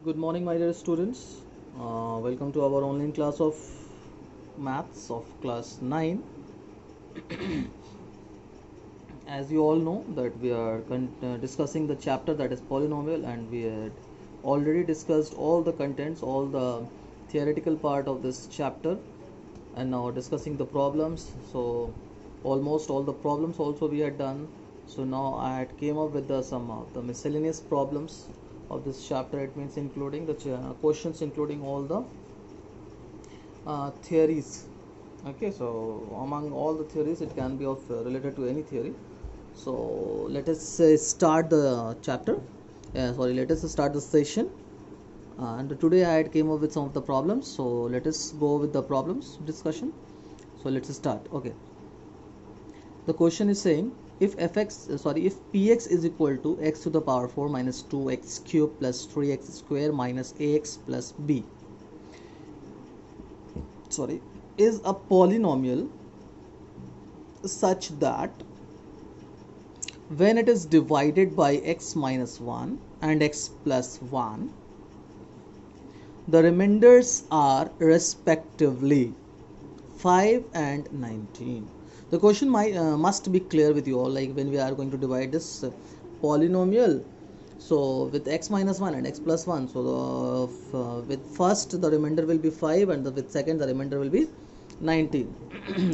Good morning, my dear students. Welcome to our online class of maths of class 9. As you all know that we are discussing the chapter that is polynomial, and we had already discussed all the contents, all the theoretical part of this chapter, and now discussing the problems. So almost all the problems also we had done. So now I had came up with some of the miscellaneous problems of this chapter. It means including the questions, including all the theories. Okay, so among all the theories, it can be of related to any theory. So let us start the chapter. Let us start the session. And today I had came up with some of the problems. So let us go with the problems discussion. So let's start. Okay. The question is saying if if px is equal to x to the power 4 minus 2x cube plus 3x square minus ax plus b, is a polynomial such that when it is divided by x minus 1 and x plus 1, the remainders are respectively 5 and 19. The question must be clear with you all, like when we are going to divide this polynomial, so with x minus 1 and x plus 1, so with first the remainder will be 5, and with second the remainder will be 19.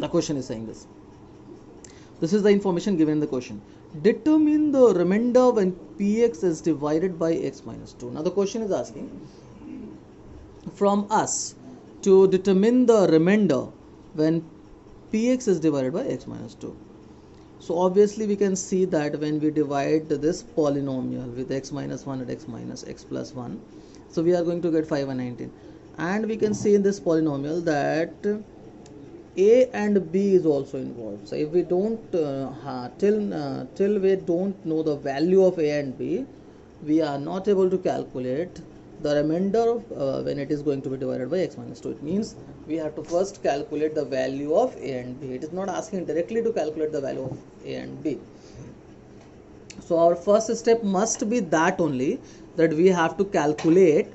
The question is saying this is the information given in the question. Determine the remainder when px is divided by x minus 2. Now the question is asking from us to determine the remainder when px is divided by x minus 2. So obviously we can see that when we divide this polynomial with x minus 1 and x minus x plus 1, so we are going to get 5 and 19. And we can see in this polynomial that a and b is also involved. So if we don't till we don't know the value of a and b, we are not able to calculate the remainder of when it is going to be divided by x minus 2. It means we have to first calculate the value of a and b. It is not asking directly to calculate the value of a and b. So our first step must be that only, that we have to calculate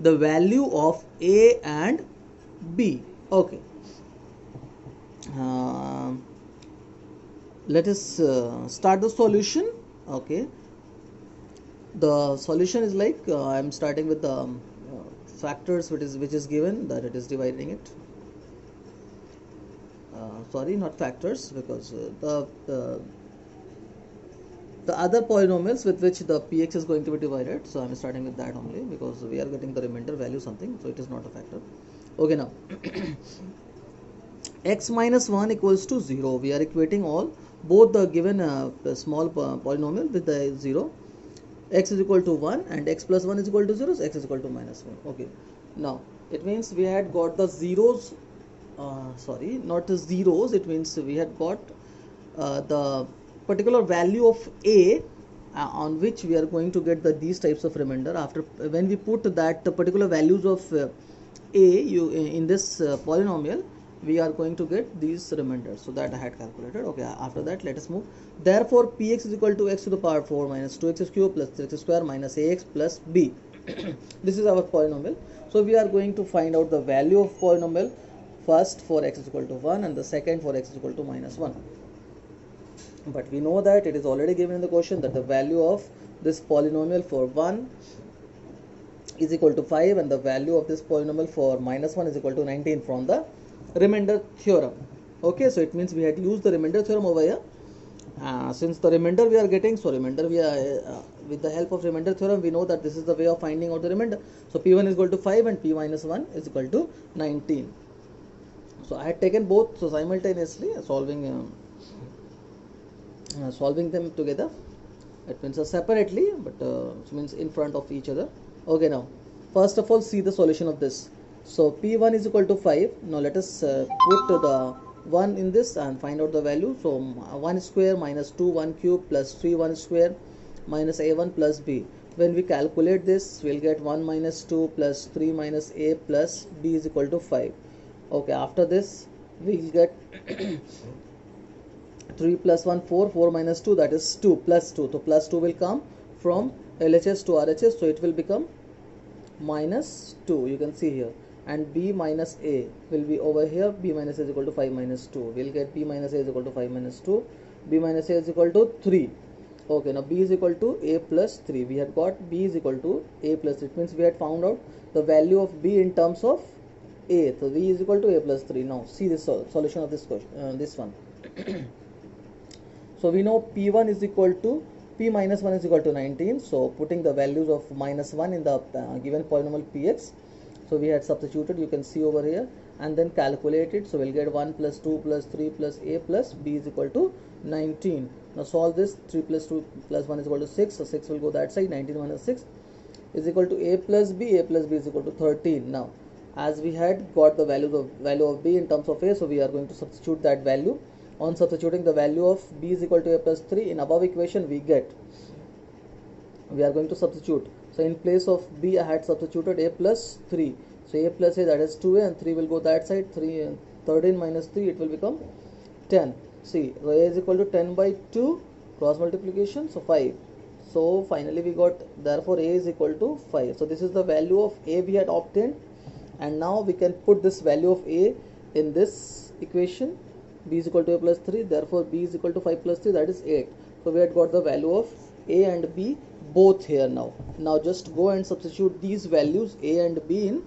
the value of a and b. Okay. Let us start the solution. Okay, the solution is like I am starting with the factors which is given, that it is dividing it. Sorry, not factors, because the other polynomials with which the px is going to be divided. So I am starting with that only, because we are getting the remainder value something, so it is not a factor. Okay, now x minus 1 equals to 0. We are equating both the given small polynomial with the 0. X is equal to 1 and x plus 1 is equal to 0, so x is equal to minus 1. Okay, now it means we had got the zeros, not the zeros, it means we had got the particular value of a on which we are going to get these types of remainder. After when we put that the particular values of a in this polynomial, we are going to get these remainders. So that I had calculated. Okay, after that let us move. Therefore px is equal to x to the power 4 minus 2x cube plus 3x square minus ax plus b. This is our polynomial. So we are going to find out the value of polynomial first for x is equal to 1 and the second for x is equal to minus 1. But we know that it is already given in the question that the value of this polynomial for 1 is equal to 5 and the value of this polynomial for minus 1 is equal to 19 from the remainder theorem. Okay, so it means we had used the remainder theorem over here. Since the remainder we are getting, so remainder we are with the help of remainder theorem, we know that this is the way of finding out the remainder. So p1 is equal to 5 and p minus 1 is equal to 19. So I had taken both so simultaneously, solving them together. It means separately, but it means in front of each other. Okay, now first of all see the solution of this. So p1 is equal to 5. Now let us put the 1 in this and find out the value. So 1 square minus 2 1 cube plus 3 1 square minus a1 plus b. When we calculate this, we'll get 1 minus 2 plus 3 minus a plus b is equal to 5. Okay, after this we'll get 3 plus 1 4, 4 minus 2, that is 2 plus 2. So plus 2 will come from LHS to RHS, so it will become minus 2, you can see here, and b minus a will be over here. B minus a is equal to 5 minus 2. We'll get b minus a is equal to 5 minus 2. B minus a is equal to 3. Okay, now b is equal to a plus 3. We had got b is equal to a plus 3. It means we had found out the value of b in terms of a. So b is equal to a plus 3. Now see this solution of this question, this one. So we know p1 is equal to p minus 1 is equal to 19. So putting the values of minus 1 in the given polynomial px, so we had substituted, you can see over here, and then calculate it. So we'll get 1 plus 2 plus 3 plus a plus b is equal to 19. Now solve this. 3 plus 2 plus 1 is equal to 6. So 6 will go that side. 19 minus 6 is equal to a plus b. A plus b is equal to 13. Now as we had got the value of b in terms of a, so we are going to substitute that value. On substituting the value of b is equal to a plus 3 in above equation, we are going to substitute. So in place of b, I had substituted a plus 3. So a plus a, that is 2a, and 3 will go that side. 13 minus 3, it will become 10. See, so a is equal to 10 by 2, cross multiplication, so 5. So finally we got, therefore a is equal to 5. So this is the value of a we had obtained, and now we can put this value of a in this equation. B is equal to a plus 3, therefore b is equal to 5 plus 3, that is 8. So we had got the value of a and b both here. Now just go and substitute these values a and b in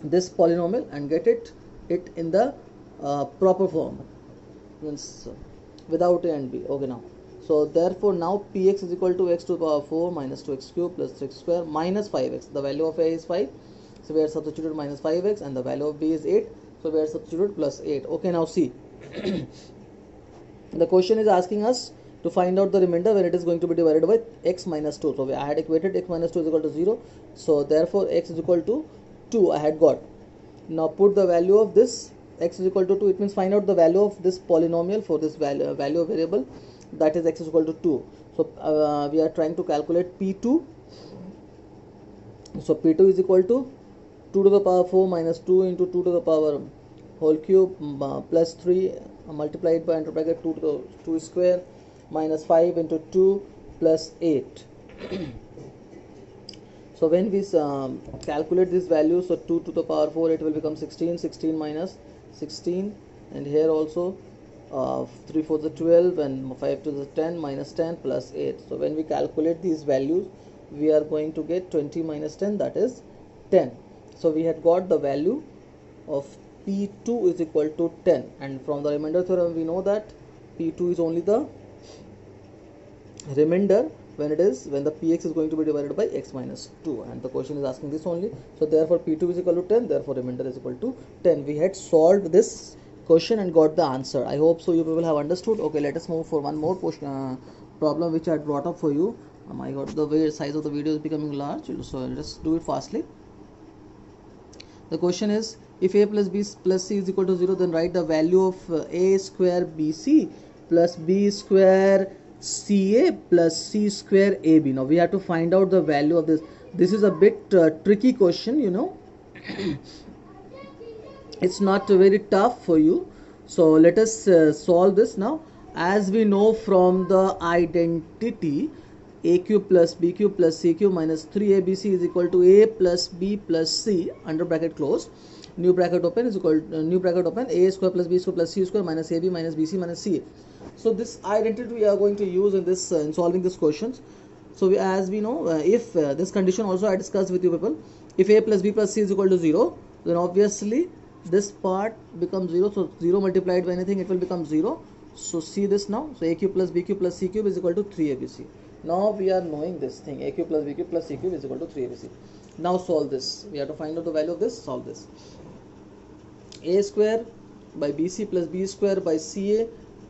this polynomial and get it in the proper form, means without a and b. Okay, now so therefore now px is equal to x to the power 4 minus 2x cube plus 3x square minus 5x. The value of a is 5, so we have substituted minus 5x, and the value of b is 8, so we have substituted plus 8. Okay, now see, the question is asking us to find out the remainder when it is going to be divided by x minus 2. So I had equated x minus 2 is equal to 0, so therefore x is equal to 2 I had got. Now put the value of this x is equal to 2. It means find out the value of this polynomial for this value of variable, that is x is equal to 2. So we are trying to calculate p2. So p2 is equal to 2 to the power 4 minus 2 into 2 to the power whole cube plus 3 multiplied by under bracket 2 to the 2 square minus 5 into 2 plus 8. So when we calculate this value, so 2 to the power 4, it will become 16. 16 minus 16, and here also 3 4 the 12, and 5 to the 10 minus 10 plus 8. So when we calculate these values, we are going to get 20 minus 10, that is 10. So we had got the value of P2 is equal to 10, and from the remainder theorem we know that P2 is only the remainder when the Px is going to be divided by x minus 2, and the question is asking this only. So therefore P2 is equal to 10, therefore remainder is equal to 10. We had solved this question and got the answer. I hope so you people have understood. Okay, let us move for one more problem which I had brought up for you. I got the size of the video is becoming large, so let's do it fastly. The question is, if a plus b plus c is equal to 0, then write the value of a square bc plus b square ca plus c square ab. Now we have to find out the value of this. This is a bit tricky question, you know. It's not very tough for you. So let us solve this now. As we know from the identity, a cube plus b cube plus c cube minus 3abc is equal to a plus b plus c under bracket close, new bracket open is equal to new bracket open, a square plus b square plus c square minus ab minus bc minus ca. So this identity we are going to use in this in solving these questions. So as we know, if this condition also I discussed with you people, if a plus b plus c is equal to 0, then obviously this part becomes 0. So 0 multiplied by anything, it will become 0. So see this now. So a cube plus b cube plus c cube is equal to 3abc. Now we are knowing this thing, a cube plus b cube plus c cube is equal to 3abc. Now solve this. We have to find out the value of this. Solve this. A square by bc plus b square by ca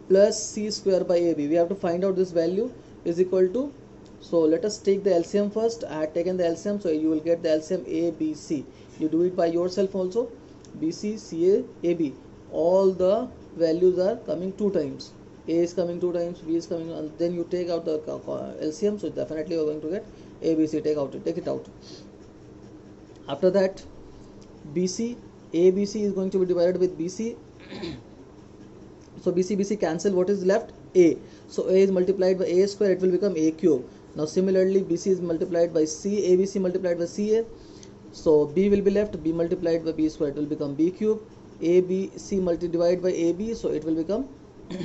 plus c square by ab. We have to find out this value is equal to. So let us take the LCM first. I had taken the LCM, so you will get the LCM a b c. You do it by yourself also. bc, ca, ab. All the values are coming 2 times. A is coming 2 times, B is coming, and then you take out the LCM, so definitely you are going to get ABC. Take it out. After that, BC, ABC is going to be divided with BC. So BC cancel. What is left? A. So A is multiplied by A square, it will become A cube. Now similarly BC is multiplied by C, ABC multiplied by CA. So B will be left, B multiplied by B square, it will become B cube. ABC divided by AB, so it will become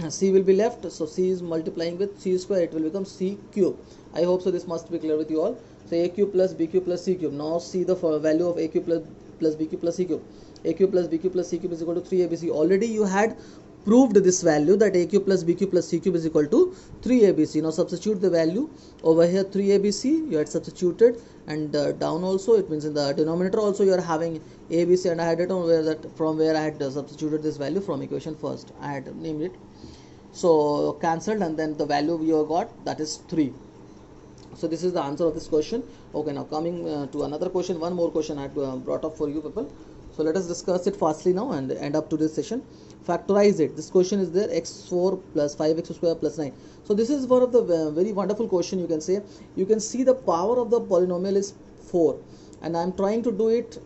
C will be left, so C is multiplying with C square, it will become C cube. I hope so this must be clear with you all. So A cube plus B cube plus C cube. Now see the value of A cube plus B cube plus C cube. A cube plus B cube plus C cube is equal to 3ABC. Already you had proved this value that A cube plus B cube plus C cube is equal to 3ABC. Now substitute the value over here, 3ABC you had substituted, and down also, it means in the denominator also you are having ABC, and I had written where I had substituted this value from equation first. I had named it, so cancelled, and then the value you got, that is 3. So this is the answer of this question. Okay, now coming to another question, one more question I had brought up for you people. So let us discuss it fastly now and end up to this session. Factorize it. This question is there, x4 plus 5x square plus 9. So this is one of the very wonderful question, you can say. You can see the power of the polynomial is 4, and I am trying to do it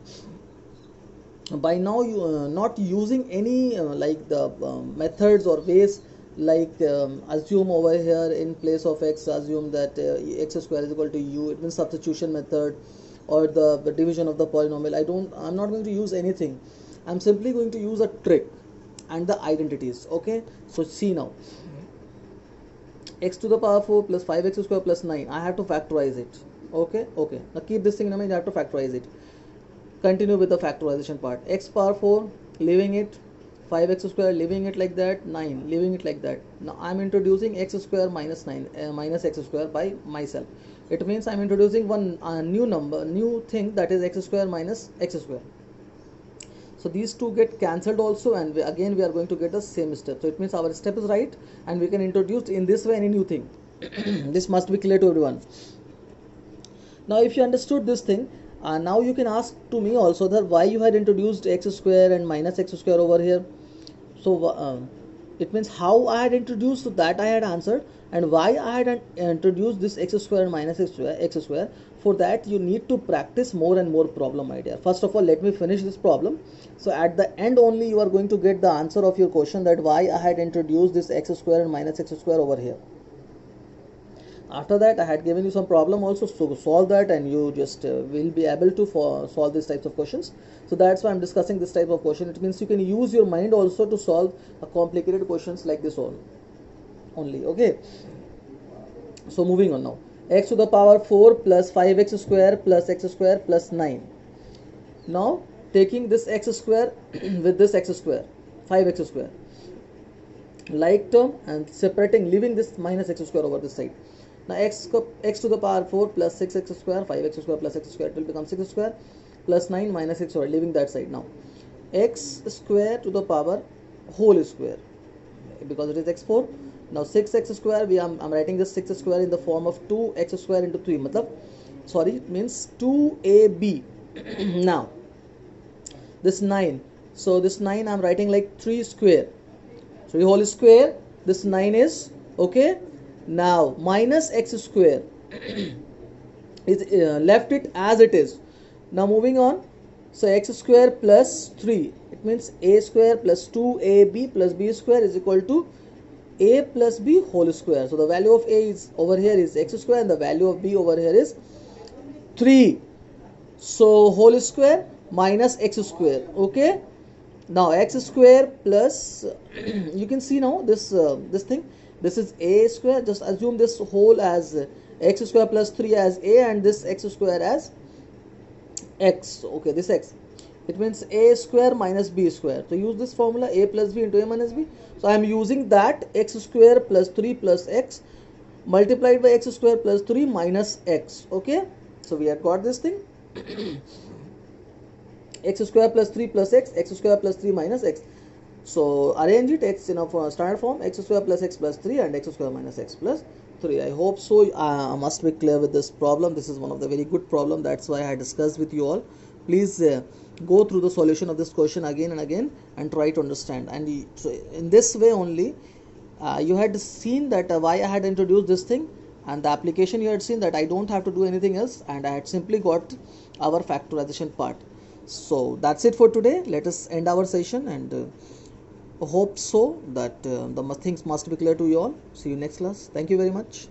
by now not using any like the methods or ways, like assume over here in place of x, assume that x square is equal to u. It means substitution method, or the division of the polynomial. I'm not going to use anything. I'm simply going to use a trick and the identities. Okay, so see now, x to the power 4 plus 5x square plus 9, I have to factorize it. Okay, now keep this thing in mind, I have to factorize it. Continue with the factorization part. X power 4, leaving it, 5x square, leaving it like that, 9, leaving it like that. Now I'm introducing x square minus 9 minus x square by myself. It means I'm introducing one new thing, that is x square minus x square. So these two get cancelled also, and again we are going to get the same step. So it means our step is right, and we can introduce in this way any new thing. This must be clear to everyone. Now if you understood this thing, now you can ask to me also that why you had introduced x square and minus x square over here. So it means how I had introduced that I had answered, and why I had introduced this x square and minus x square. For that you need to practice more and more problem idea. First of all, let me finish this problem. So at the end only you are going to get the answer of your question, that why I had introduced this x square and minus x square over here. After that I had given you some problem also, so solve that and you just will be able to solve these types of questions. So that's why I'm discussing this type of question. It means you can use your mind also to solve complicated questions like this only. Okay, so moving on now. X to the power 4 plus 5x square plus x square plus 9. Now taking this x square with this x square, 5x square, like term, and separating, leaving this minus x square over this side. Now x to the power 4 plus 6x square, 5x square plus x square, it will become 6 square plus 9 minus x square, leaving that side. Now x square to the power whole square, because it is x4. Now 6x square, I'm writing this 6 square in the form of 2x square into 3, it means 2ab. Now this 9, so this 9 I'm writing like 3 square, 3 whole square, this 9 is okay. Now minus x square is left it as it is. Now moving on, so x square plus 3, it means a square plus 2ab plus b square is equal to a plus b whole square. So the value of a is over here is x square, and the value of b over here is 3. So whole square minus x square. Okay, now x square plus you can see now this thing, this is a square. Just assume this whole as x square plus 3 as a, and this x square as x. Okay, this x, it means a square minus b square. So use this formula, a plus b into a minus b. So I am using that x square plus 3 plus x multiplied by x square plus 3 minus x. Okay, so we have got this thing. X square plus 3 plus x square plus 3 minus x. So arrange it, x in a standard form, x square plus x plus 3 and x square minus x plus 3. I hope so. I must be clear with this problem. This is one of the very good problem. That's why I discussed with you all. Please go through the solution of this question again and again and try to understand. And so in this way only you had seen that why I had introduced this thing, and the application you had seen that I don't have to do anything else, and I had simply got our factorization part. So that's it for today. Let us end our session, and hope so that the things must be clear to you all. See you next class. Thank you very much.